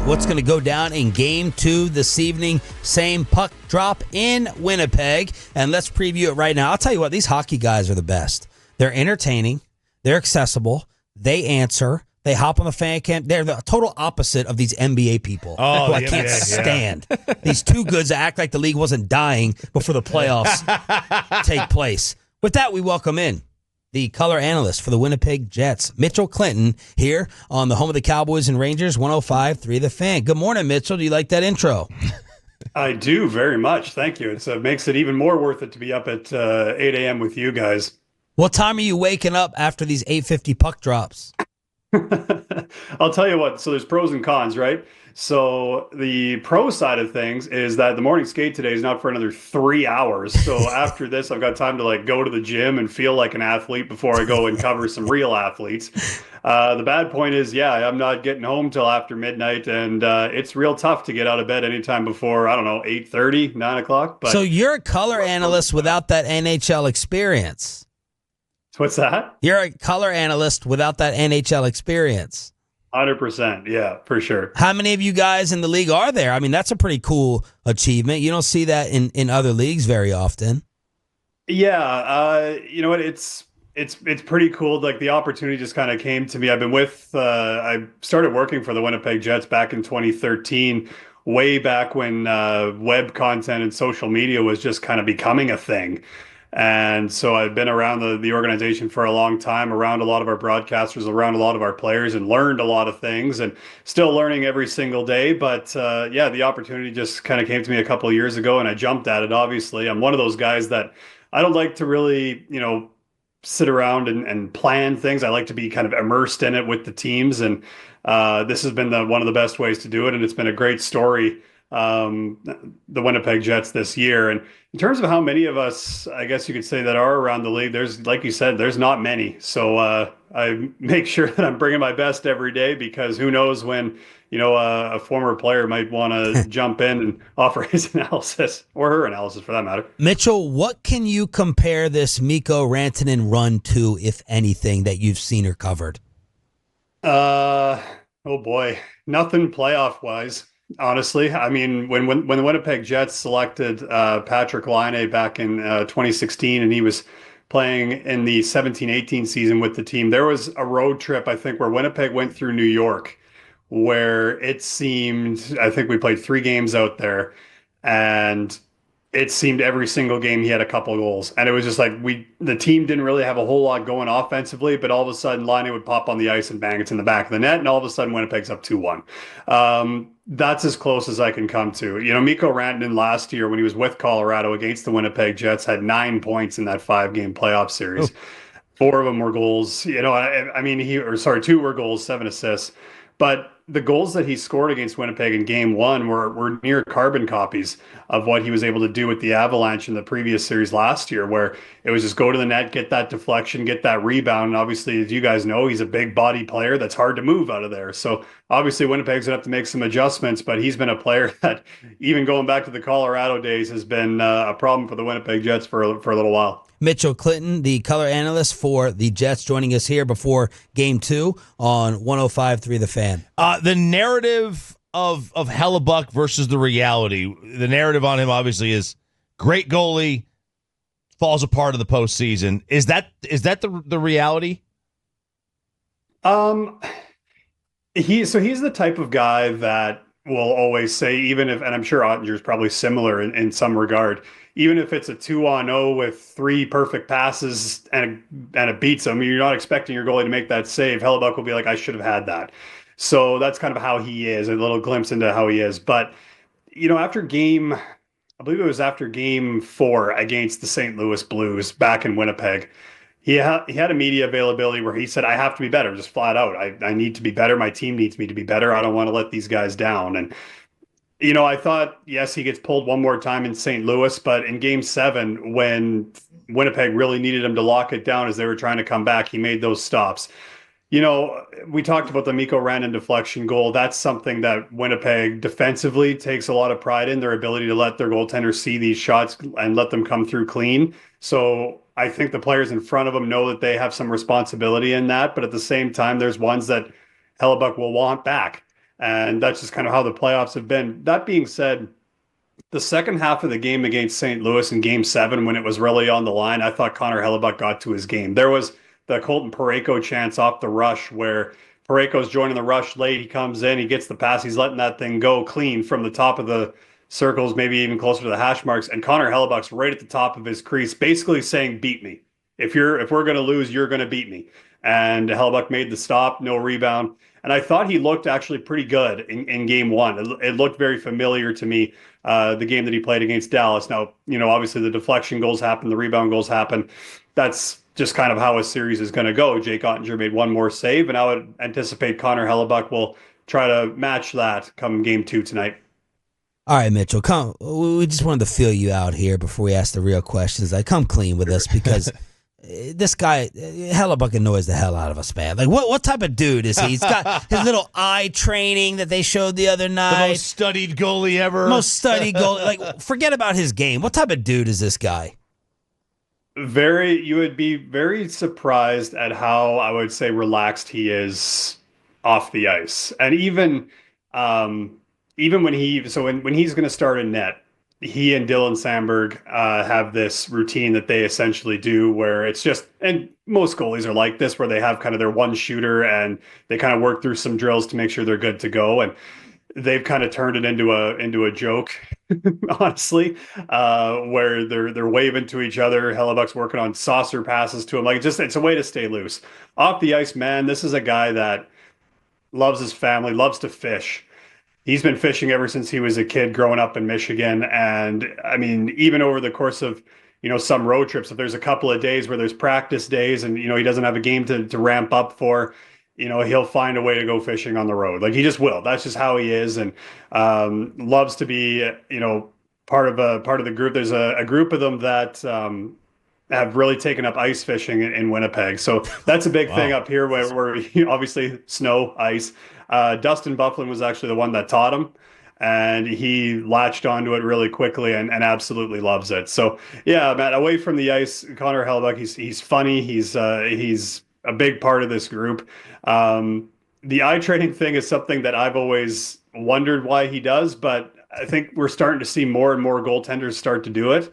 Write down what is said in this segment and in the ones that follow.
what's going to go down in Game 2 this evening. Same puck drop in Winnipeg, and let's preview it right now. I'll tell you what, these hockey guys are the best. They're entertaining. They're accessible. They answer. They hop on the fan cam. They're the total opposite of these NBA people who I can't stand. These two goods that act like the league wasn't dying before the playoffs take place. With that, we welcome in the color analyst for the Winnipeg Jets, Mitchell Clinton, here on the home of the Cowboys and Rangers, 105.3 The Fan. Good morning, Mitchell. Do you like that intro? I do very much. Thank you. It makes it even more worth it to be up at 8 a.m. with you guys. What time are you waking up after these 8:50 puck drops? I'll tell you what. So there's pros and cons, right? So the pro side of things is that the morning skate today is not for another 3 hours. So after this, I've got time to go to the gym and feel like an athlete before I go and cover some real athletes. The bad point is, I'm not getting home till after midnight, and it's real tough to get out of bed anytime before, 8:30, 9 o'clock. But so you're a color analyst without that NHL experience. What's that? You're a color analyst without that NHL experience. 100%. Yeah, for sure. How many of you guys in the league are there? I mean, that's a pretty cool achievement. You don't see that in other leagues very often. Yeah. You know what? It's pretty cool. Like, the opportunity just kind of came to me. I started working for the Winnipeg Jets back in 2013, way back when web content and social media was just kind of becoming a thing. And so I've been around the organization for a long time, around a lot of our broadcasters, around a lot of our players, and learned a lot of things, and still learning every single day. But the opportunity just kind of came to me a couple of years ago, and I jumped at it. Obviously, I'm one of those guys that I don't like to really, sit around and plan things. I like to be kind of immersed in it with the teams. And this has been one of the best ways to do it. And it's been a great story, the Winnipeg Jets this year. And in terms of how many of us, I guess you could say, that are around the league, there's, like you said, there's not many. So I make sure that I'm bringing my best every day, because who knows when, a former player might want to jump in and offer his analysis, or her analysis for that matter. Mitchell, what can you compare this Mikko Rantanen run to, if anything, that you've seen or covered? Oh boy, nothing playoff wise. Honestly, I mean, when the Winnipeg Jets selected Patrick Laine back in 2016, and he was playing in the 17-18 season with the team, there was a road trip, I think, where Winnipeg went through New York, where it seemed, I think we played 3 games out there, and it seemed every single game he had a couple goals. And it was just like the team didn't really have a whole lot going offensively, but all of a sudden Laine would pop on the ice and bang, it's in the back of the net, and all of a sudden Winnipeg's up 2-1. That's as close as I can come to. Mikko Rantanen last year, when he was with Colorado against the Winnipeg Jets, had 9 points in that 5-game playoff series. 4 of them were goals. 2 were goals, 7 assists. But the goals that he scored against Winnipeg in Game 1 were near carbon copies of what he was able to do with the Avalanche in the previous series last year, where it was just go to the net, get that deflection, get that rebound. And obviously, as you guys know, he's a big body player that's hard to move out of there. So obviously, Winnipeg's going to have to make some adjustments, but he's been a player that, even going back to the Colorado days, has been a problem for the Winnipeg Jets for a little while. Mitchell Clinton, the color analyst for the Jets, joining us here before Game 2 on 105.3 The Fan. The narrative of Hellebuyck versus the reality. The narrative on him, obviously, is great goalie, falls apart of the postseason. Is that the reality? He's the type of guy that will always say, even if, and I'm sure Ottinger's probably similar in some regard, even if it's a 2-on-0 with 3 perfect passes and it beats him, you're not expecting your goalie to make that save. Hellebuyck will be like, I should have had that. So that's kind of how he is, a little glimpse into how he is. But, after I believe it was after Game 4 against the St. Louis Blues back in Winnipeg, he had a media availability where he said, I have to be better, just flat out. I need to be better. My team needs me to be better. I don't want to let these guys down. And I thought, yes, he gets pulled one more time in St. Louis, but in Game 7, when Winnipeg really needed him to lock it down as they were trying to come back, he made those stops. We talked about the Mikko Rantanen deflection goal. That's something that Winnipeg defensively takes a lot of pride in, their ability to let their goaltender see these shots and let them come through clean. So I think the players in front of them know that they have some responsibility in that, but at the same time, there's ones that Hellebuyck will want back. And that's just kind of how the playoffs have been. That being said, the second half of the game against St. Louis in Game 7, when it was really on the line, I thought Connor Hellebuck got to his game. There was the Colton Parayko chance off the rush where Parayko's joining the rush late. He comes in, he gets the pass, he's letting that thing go clean from the top of the circles, maybe even closer to the hash marks. And Connor Hellebuck's right at the top of his crease, basically saying, "Beat me. If we're going to lose, you're going to beat me." And Hellebuck made the stop, no rebound. And I thought he looked actually pretty good in Game 1. It looked very familiar to me, the game that he played against Dallas. Now, obviously the deflection goals happen, the rebound goals happen. That's just kind of how a series is going to go. Jake Ottinger made one more save, and I would anticipate Connor Hellebuck will try to match that come Game 2 tonight. All right, Mitchell, come. We just wanted to feel you out here before we ask the real questions. Like, come clean with us because this guy, Hellebuck, annoys the hell out of us, man. Like, what type of dude is he? He's got his little eye training that they showed the other night. The most studied goalie ever. Most studied goalie. Like, forget about his game. What type of dude is this guy? You would be very surprised at how, I would say, relaxed he is off the ice. And even when he's going to start in net, he and Dylan Sandberg have this routine that they essentially do where it's just, and most goalies are like this, where they have kind of their one shooter and they kind of work through some drills to make sure they're good to go. And they've kind of turned it into a joke, honestly, where they're waving to each other. Hellebuck's working on saucer passes to him. Like, it's a way to stay loose. Off the ice, man, this is a guy that loves his family, loves to fish. He's been fishing ever since he was a kid growing up in Michigan. And I mean, even over the course of, some road trips, if there's a couple of days where there's practice days and, he doesn't have a game to ramp up for, he'll find a way to go fishing on the road. Like, he just will. That's just how he is. And loves to be, part of the group. There's a group of them that have really taken up ice fishing in Winnipeg. So that's a big thing up here where obviously snow, ice. Dustin Bufflin was actually the one that taught him, and he latched onto it really quickly and absolutely loves it. So yeah, Matt, away from the ice, Connor Hellebuck, he's funny. He's a big part of this group. The eye training thing is something that I've always wondered why he does, but I think we're starting to see more and more goaltenders start to do it.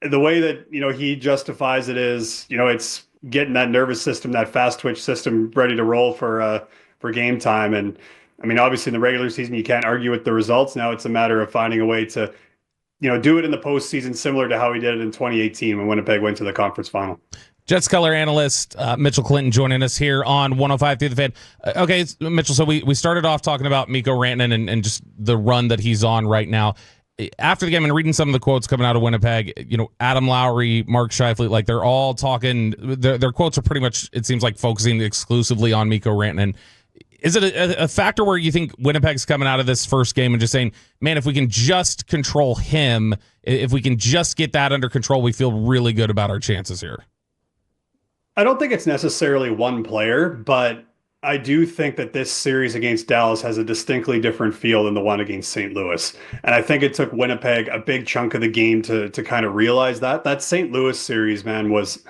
The way that, he justifies it is, it's getting that nervous system, that fast twitch system ready to roll for game time. And I mean, obviously in the regular season, you can't argue with the results. Now it's a matter of finding a way to, do it in the postseason, similar to how he did it in 2018 when Winnipeg went to the conference final. Jets color analyst Mitchell Clinton joining us here on 105 through the Fan. Okay, Mitchell, so we started off talking about Mikko Rantanen and just the run that he's on right now. After the game and reading some of the quotes coming out of Winnipeg, Adam Lowry, Mark Scheifele, like they're all talking, their quotes are pretty much, it seems like, focusing exclusively on Mikko Rantanen. Is it a factor where you think Winnipeg's coming out of this first game and just saying, man, if we can just control him, if we can just get that under control, we feel really good about our chances here? I don't think it's necessarily one player, but I do think that this series against Dallas has a distinctly different feel than the one against St. Louis. And I think it took Winnipeg a big chunk of the game to kind of realize that. That St. Louis series, man, was,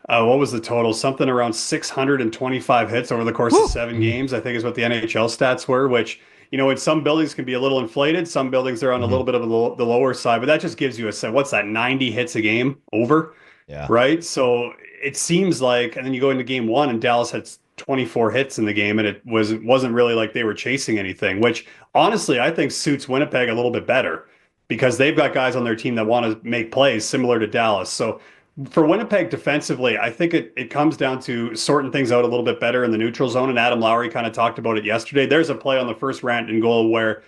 what was the total? Something around 625 hits over the course of 7 games, I think is what the NHL stats were, which, in some buildings can be a little inflated. Some buildings are on a little bit of the lower side, but that just gives you a sense. What's that, 90 hits a game over? Yeah. Right? So it seems like, and then you go into Game 1 and Dallas had 24 hits in the game, and it wasn't really like they were chasing anything, which honestly I think suits Winnipeg a little bit better because they've got guys on their team that want to make plays similar to Dallas. So for Winnipeg defensively, I think it comes down to sorting things out a little bit better in the neutral zone, and Adam Lowry kind of talked about it yesterday. There's a play on the first Rantanen goal where,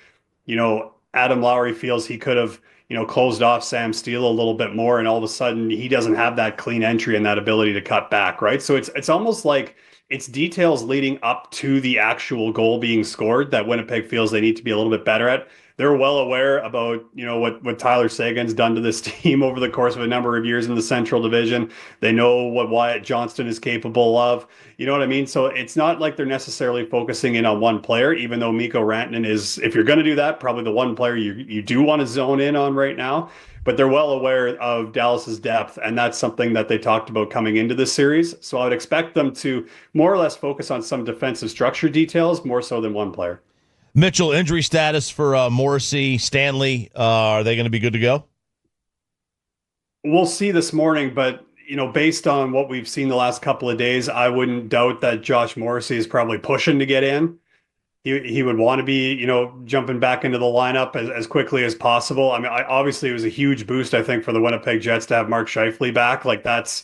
Adam Lowry feels he could have, closed off Sam Steele a little bit more, and all of a sudden he doesn't have that clean entry and that ability to cut back, right? So it's almost like it's details leading up to the actual goal being scored that Winnipeg feels they need to be a little bit better at. they're well aware about, what Tyler Seguin's done to this team over the course of a number of years in the Central Division. They know what Wyatt Johnston is capable of. You know what I mean? So it's not like they're necessarily focusing in on one player, even though Mikko Rantanen is, if you're going to do that, probably the one player you do want to zone in on right now. But they're well aware of Dallas's depth, and that's something that they talked about coming into this series. So I would expect them to more or less focus on some defensive structure details more so than one player. Mitchell, injury status for Morrissey, Stanley, are they going to be good to go? We'll see this morning, but based on what we've seen the last couple of days, I wouldn't doubt that Josh Morrissey is probably pushing to get in. He would want to be, jumping back into the lineup as quickly as possible. I mean, obviously it was a huge boost, I think, for the Winnipeg Jets to have Mark Scheifele back. Like, that's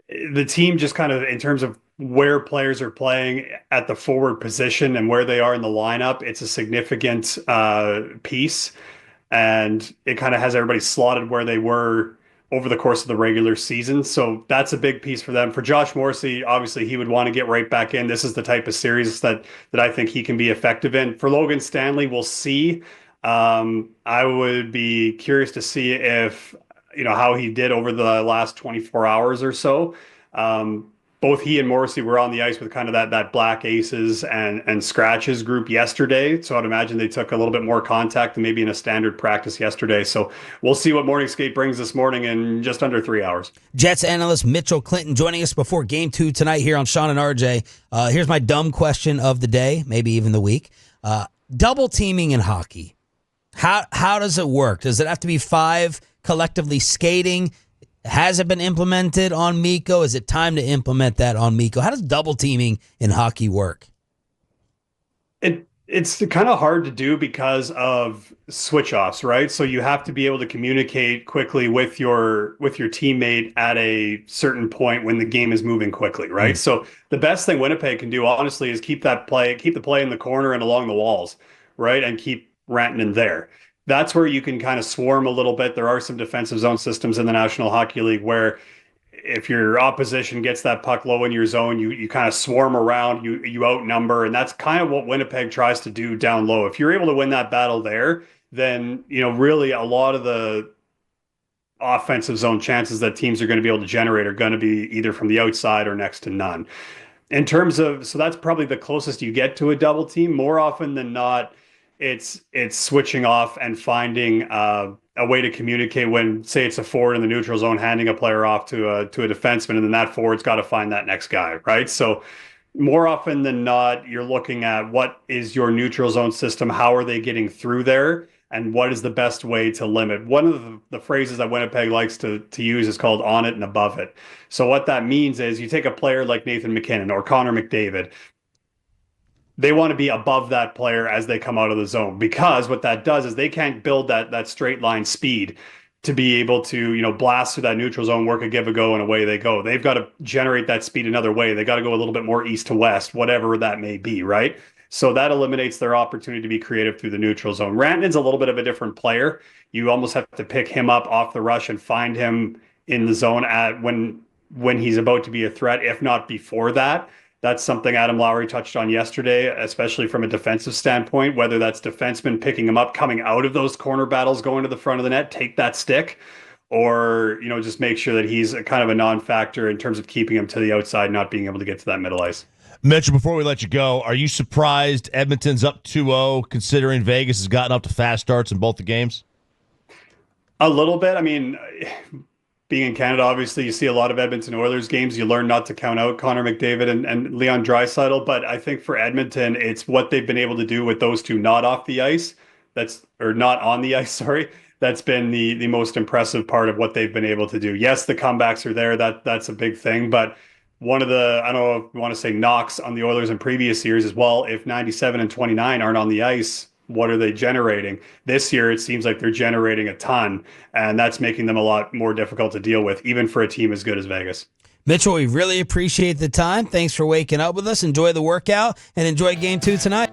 the team just kind of in terms of where players are playing at the forward position and where they are in the lineup. It's a significant piece, and it kind of has everybody slotted where they were over the course of the regular season. So that's a big piece for them. For Josh Morrissey, obviously he would want to get right back in. This is the type of series that I think he can be effective in. For Logan Stanley, we'll see. I would be curious to see if, how he did over the last 24 hours or so. Both he and Morrissey were on the ice with kind of that black aces and scratches group yesterday. So I'd imagine they took a little bit more contact than maybe in a standard practice yesterday. So we'll see what morning skate brings this morning in just under 3 hours. Jets analyst Mitchell Clinton joining us before Game 2 tonight here on Shan and RJ. Here's my dumb question of the day, maybe even the week. Double teaming in hockey. How does it work? Does it have to be 5 collectively skating? Has it been implemented on Mikko? Is it time to implement that on Mikko? How does double teaming in hockey work? It's kind of hard to do because of switch offs, right? So you have to be able to communicate quickly with your teammate at a certain point when the game is moving quickly, right? Mm. So the best thing Winnipeg can do, honestly, is keep the play in the corner and along the walls, right? And keep Rantanen there. That's where you can kind of swarm a little bit. There are some defensive zone systems in the National Hockey League where if your opposition gets that puck low in your zone, you kind of swarm around, you outnumber, and that's kind of what Winnipeg tries to do down low. If you're able to win that battle there, then really a lot of the offensive zone chances that teams are going to be able to generate are going to be either from the outside or next to none. In terms of, so that's probably the closest you get to a double team. More often than not, it's switching off and finding a way to communicate when, say, it's a forward in the neutral zone, handing a player off to a defenseman, and then that forward's got to find that next guy, right? So more often than not, you're looking at what is your neutral zone system, how are they getting through there, and what is the best way to limit. One of the phrases that Winnipeg likes to use is called on it and above it. So what that means is you take a player like Nathan MacKinnon or Connor McDavid. They want to be above that player as they come out of the zone, because what that does is they can't build that straight line speed to be able to, blast through that neutral zone, work a give a go, and away they go. They've got to generate that speed another way. They got to go a little bit more east to west, whatever that may be, right? So that eliminates their opportunity to be creative through the neutral zone. Rantanen's a little bit of a different player. You almost have to pick him up off the rush and find him in the zone at when he's about to be a threat, if not before that. That's something Adam Lowry touched on yesterday, especially from a defensive standpoint, whether that's defensemen picking him up, coming out of those corner battles, going to the front of the net, take that stick, or, just make sure that he's kind of a non-factor in terms of keeping him to the outside, not being able to get to that middle ice. Mitchell, before we let you go, are you surprised Edmonton's up 2-0, considering Vegas has gotten up to fast starts in both the games? A little bit. I mean, being in Canada, obviously, you see a lot of Edmonton Oilers games. You learn not to count out Connor McDavid and Leon Draisaitl. But I think for Edmonton, it's what they've been able to do with those two not off the ice. Not on the ice, sorry. That's been the most impressive part of what they've been able to do. Yes, the comebacks are there. That's a big thing. But one of the, I don't know if you want to say knocks on the Oilers in previous years as well, if 97 and 29 aren't on the ice, what are they generating? This year, it seems like they're generating a ton, and that's making them a lot more difficult to deal with, even for a team as good as Vegas. Mitchell, we really appreciate the time. Thanks for waking up with us. Enjoy the workout and enjoy Game 2 tonight.